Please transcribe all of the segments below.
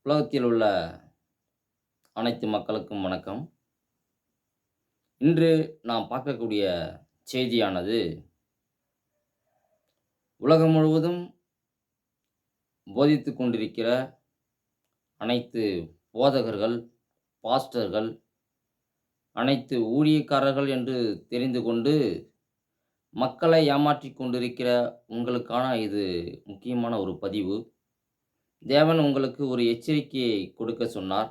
உலகத்தில் உள்ள அனைத்து மக்களுக்கும் வணக்கம். இன்று நாம் பார்க்கக்கூடிய செய்தியானது, உலகம் முழுவதும் போதித்துக் கொண்டிருக்கிற அனைத்து போதகர்கள், பாஸ்டர்கள், அனைத்து ஊழியக்காரர்கள் என்று தெரிந்து கொண்டு மக்களை ஏமாற்றிக் கொண்டிருக்கிற உங்களுக்கான இது முக்கியமான ஒரு பதிவு. தேவன் உங்களுக்கு ஒரு எச்சரிக்கையை கொடுக்க சொன்னார்.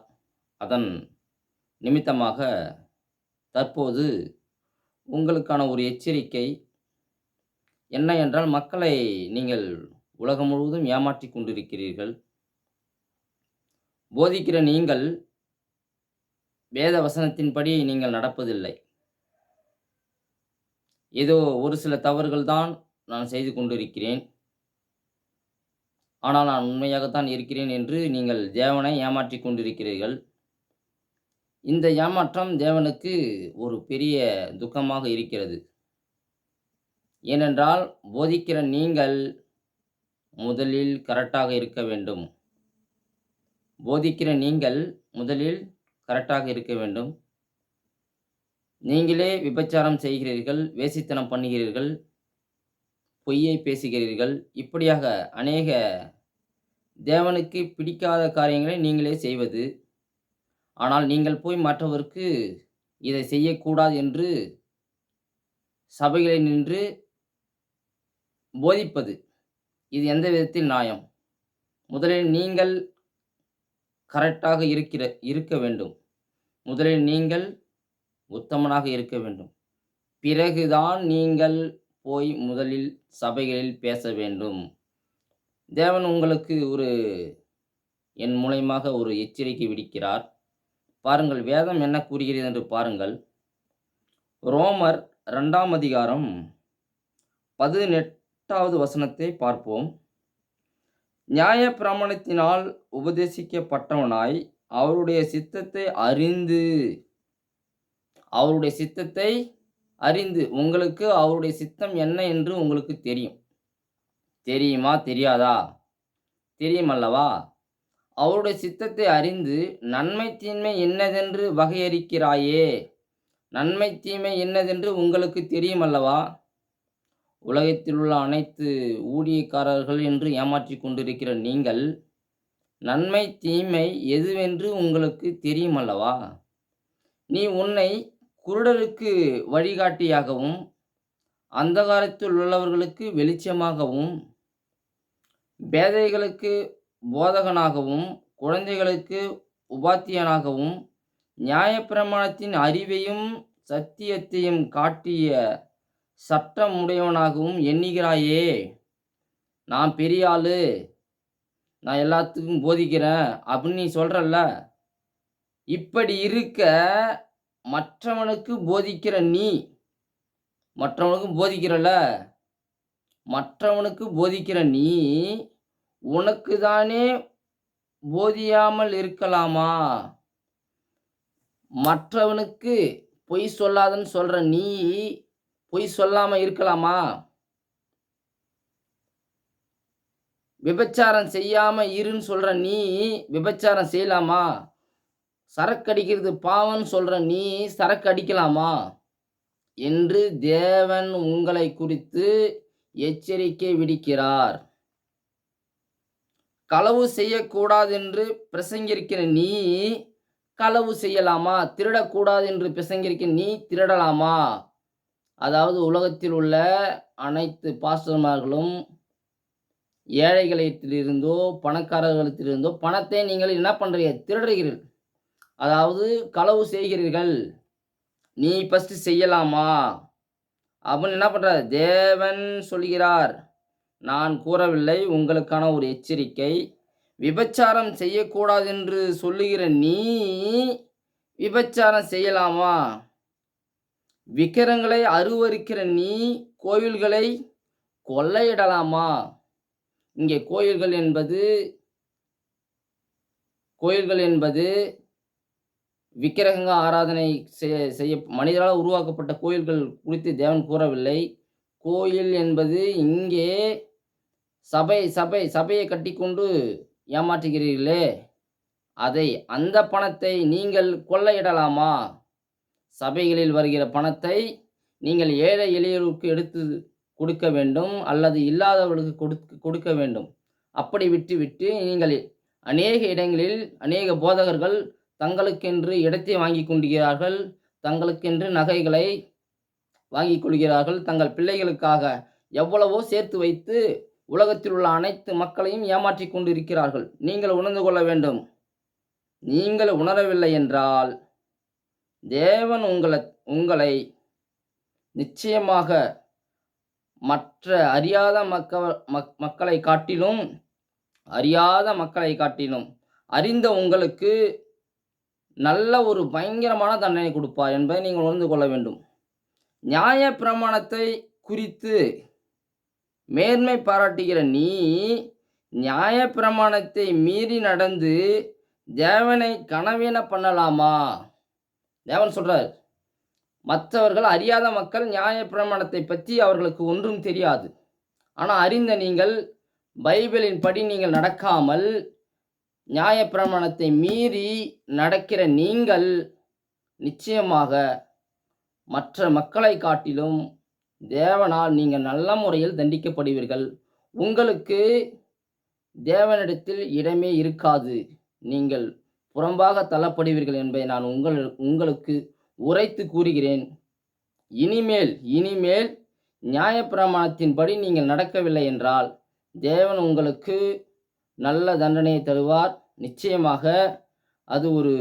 அதன் நிமித்தமாக தற்போது உங்களுக்கான ஒரு எச்சரிக்கை என்ன என்றால், மக்களை நீங்கள் உலகம் முழுவதும் ஏமாற்றிக் கொண்டிருக்கிறீர்கள். போதிக்கிற நீங்கள் வேத வசனத்தின்படி நீங்கள் நடப்பதில்லை. ஏதோ ஒரு சில தவறுகள் தான் நான் செய்து கொண்டிருக்கிறேன். ஆனால் நான் உண்மையாகத்தான் இருக்கிறேன் என்று நீங்கள் தேவனை ஏமாற்றிக் கொண்டிருக்கிறீர்கள். இந்த ஏமாற்றம் தேவனுக்கு ஒரு பெரிய துக்கமாக இருக்கிறது. ஏனென்றால் போதிக்கிற நீங்கள் முதலில் கரெக்டாக இருக்க வேண்டும். போதிக்கிற நீங்கள் முதலில் கரெக்டாக இருக்க வேண்டும். நீங்களே விபச்சாரம் செய்கிறீர்கள், வேசித்தனம் பண்ணுகிறீர்கள், பொய்யை பேசுகிறீர்கள். இப்படியாக அநேக தேவனுக்கு பிடிக்காத காரியங்களை நீங்களே செய்வது. ஆனால் நீங்கள் போய் மற்றவருக்கு இதை செய்யக்கூடாது என்று சபைகளில் நின்று போதிப்பது, இது எந்த விதத்தில் நியாயம்? முதலில் நீங்கள் கரெக்டாக இருக்க வேண்டும். முதலில் நீங்கள் உத்தமனாக இருக்க வேண்டும். பிறகுதான் நீங்கள் போய் முதலில் சபைகளில் பேச வேண்டும். தேவன் உங்களுக்கு என் மூலயமாக ஒரு எச்சரிக்கை விடுக்கிறார். பாருங்கள், வேதம் என்ன கூறுகிறது என்று பாருங்கள். ரோமர் 2ஆம் அதிகாரம் 18வது வசனத்தை பார்ப்போம். நியாயப்பிரமாணத்தினால் உபதேசிக்கப்பட்டவனாய் அவருடைய சித்தத்தை அறிந்து உங்களுக்கு அவருடைய சித்தம் என்ன என்று உங்களுக்கு தெரியும். தெரியுமா? தெரியாதா? தெரியும் அல்லவா? அவருடைய சித்தத்தை அறிந்து நன்மை தீமை என்னதென்று வகையறிக்கிறாயே. நன்மை தீமை என்னதென்று உங்களுக்கு தெரியும் அல்லவா? உலகத்தில் உள்ள அனைத்து ஊழியக்காரர்கள் என்று ஏமாற்றிக் கொண்டிருக்கிற நீங்கள், நன்மை தீமை எதுவென்று உங்களுக்கு தெரியும் அல்லவா? நீ உன்னை குருடருக்கு வழிகாட்டியாகவும் அந்தகாரத்தில் உள்ளவர்களுக்கு வெளிச்சமாகவும் பேதைகளுக்கு போதகனாகவும் குழந்தைகளுக்கு உபாத்தியனாகவும் நியாயப்பிரமாணத்தின் அறிவையும் சத்தியத்தையும் காட்டிய சட்டமுடையவனாகவும் எண்ணுகிறாயே. நான் பெரிய ஆளு, நான் எல்லாத்துக்கும் போதிக்கிறேன் அப்படின்னு நீ சொல்றல்ல. இப்படி இருக்க மற்றவனுக்கு போதிக்கிறல்ல, மற்றவனுக்கு போதிக்கிற நீ உனக்கு தானே போதியாமல் இருக்கலாமா? மற்றவனுக்கு பொய் சொல்லாதன்னு சொல்ற நீ பொய் சொல்லாம இருக்கலாமா? விபச்சாரம் செய்யாம இருன்னு சொல்ற நீ விபச்சாரம் செய்யலாமா? சரக்கு அடிக்கிறது பாவம்னு சொல்ற நீ சரக்கு அடிக்கலாமா என்று தேவன் உங்களை குறித்து எச்சரிக்கை விடுக்கிறார். களவு செய்யக்கூடாது என்று பிரசங்கிருக்கிற நீ களவு செய்யலாமா? திருடக்கூடாது என்று பிரசங்கிருக்கிற நீ திருடலாமா? அதாவது உலகத்தில் உள்ள அனைத்து பாஸ்டர்மார்களும் ஏழைகளிடத்திலிருந்தோ பணக்காரர்களிடத்திலிருந்தோ பணத்தை நீங்கள் என்ன பண்றீங்க? திருடுகிறீர்கள். அதாவது களவு செய்கிறீர்கள். நீ ஃபஸ்ட்டு செய்யலாமா அப்படின்னு என்ன பண்றார்? தேவன் சொல்கிறார். நான் கூறவில்லை, உங்களுக்கான ஒரு எச்சரிக்கை. விபச்சாரம் செய்யக்கூடாது என்று சொல்லுகிற நீ விபச்சாரம் செய்யலாமா? விக்கிரங்களை அருவருக்கிற நீ கோயில்களை கொள்ளையிடலாமா? இங்கே கோயில்கள் என்பது விக்கிரக ஆராதனை செய்ய மனிதரால் உருவாக்கப்பட்ட கோயில்கள் குறித்து தேவன் கூறவில்லை. கோயில் என்பது இங்கே சபையை கட்டிக்கொண்டு ஏமாற்றுகிறீர்களே, அந்த பணத்தை நீங்கள் கொள்ளையிடலாமா? சபைகளில் வருகிற பணத்தை நீங்கள் ஏழை எளியோருக்கு எடுத்து கொடுக்க வேண்டும், அல்லது இல்லாதவர்களுக்கு கொடுக்க வேண்டும். அப்படி விட்டுவிட்டு நீங்கள் அநேக இடங்களில் அநேக போதகர்கள் தங்களுக்கென்று இடத்தை வாங்கிக் கொள்கிறார்கள், தங்களுக்கென்று நகைகளை வாங்கிக் கொள்கிறார்கள், தங்கள் பிள்ளைகளுக்காக எவ்வளவோ சேர்த்து வைத்து உலகத்தில் உள்ள அனைத்து மக்களையும் ஏமாற்றிக் கொண்டிருக்கிறார்கள். நீங்கள் உணர்ந்து கொள்ள வேண்டும். நீங்கள் உணரவில்லை என்றால் தேவன் உங்களை நிச்சயமாக மற்ற மக்களை காட்டிலும் அறியாத மக்களை காட்டிலும் அறிந்த உங்களுக்கு நல்ல ஒரு பயங்கரமான தண்டனை கொடுப்பார் என்பதை நீங்கள் உணர்ந்து கொள்ள வேண்டும். நியாயப்பிரமாணத்தை குறித்து மேன்மை பாராட்டுகிற நீ நியாயப்பிரமாணத்தை மீறி நடந்து தேவனை கனவீன பண்ணலாமா? தேவன் சொல்றார், மற்றவர்கள் அறியாத மக்கள் நியாயப்பிரமாணத்தை பற்றி அவர்களுக்கு ஒன்றும் தெரியாது. ஆனால் அறிந்த நீங்கள் பைபிளின் படி நீங்கள் நடக்காமல் நியாயப்பிரமாணத்தை மீறி நடக்கிற நீங்கள் நிச்சயமாக மற்ற மக்களை காட்டிலும் தேவனால் நீங்கள் நல்ல முறையில் தண்டிக்கப்படுவீர்கள். உங்களுக்கு தேவனிடத்தில் இடமே இருக்காது. நீங்கள் புறம்பாக தள்ளப்படுவீர்கள் என்பதை நான் உங்களுக்கு உரைத்து கூறுகிறேன். இனிமேல் நியாயப்பிரமாணத்தின்படி நீங்கள் நடக்கவில்லை என்றால் தேவன் உங்களுக்கு நல்ல தண்டனையை தருவார். நிச்சயமாக அது ஒரு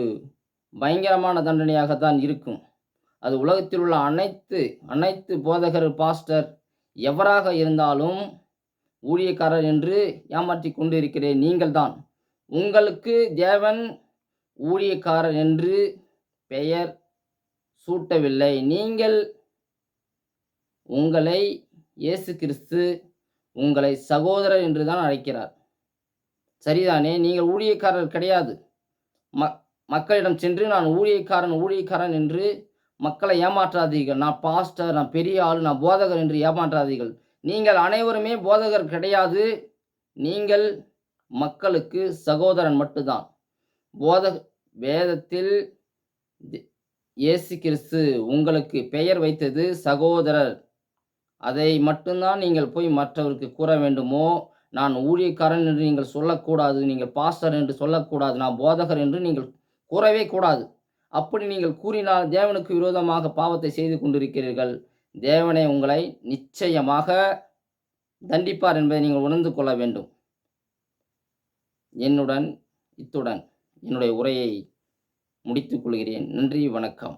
பயங்கரமான தண்டனையாகத்தான் இருக்கும். அது உலகத்தில் உள்ள அனைத்து போதகர், பாஸ்டர் எவராக இருந்தாலும் ஊழியக்காரர் என்று ஏமாற்றி கொண்டு இருக்கிறேன் நீங்கள்தான். உங்களுக்கு தேவன் ஊழியக்காரர் என்று பெயர் சூட்டவில்லை. உங்களை இயேசு கிறிஸ்து உங்களை சகோதரர் என்று தான் அழைக்கிறார். சரிதானே? நீங்கள் ஊழியக்காரர் கிடையாது. மக்களிடம் சென்று நான் ஊழியக்காரன் என்று மக்களை ஏமாற்றாதீர்கள். நான் பாஸ்டர், நான் பெரிய ஆள், நான் போதகர் என்று ஏமாற்றாதீர்கள். நீங்கள் அனைவருமே போதகர் கிடையாது. நீங்கள் மக்களுக்கு சகோதரன் மட்டும்தான். வேதத்தில் இயேசு கிறிஸ்து உங்களுக்கு பெயர் வைத்தது சகோதரர். அதை மட்டும்தான் நீங்கள் போய் மற்றவருக்கு கூற வேண்டுமோ. நான் ஊழியக்காரன் என்று நீங்கள் சொல்லக்கூடாது, நீங்கள் பாஸ்டர் என்று சொல்லக்கூடாது, நான் போதகர் என்று நீங்கள் கூறவே கூடாது. அப்படி நீங்கள் கூறினால் தேவனுக்கு விரோதமாக பாவத்தை செய்து கொண்டிருக்கிறீர்கள். தேவனை உங்களை நிச்சயமாக தண்டிப்பார் என்பதை நீங்கள் உணர்ந்து கொள்ள வேண்டும். இத்துடன் என்னுடைய உரையை முடித்துக் கொள்கிறேன். நன்றி, வணக்கம்.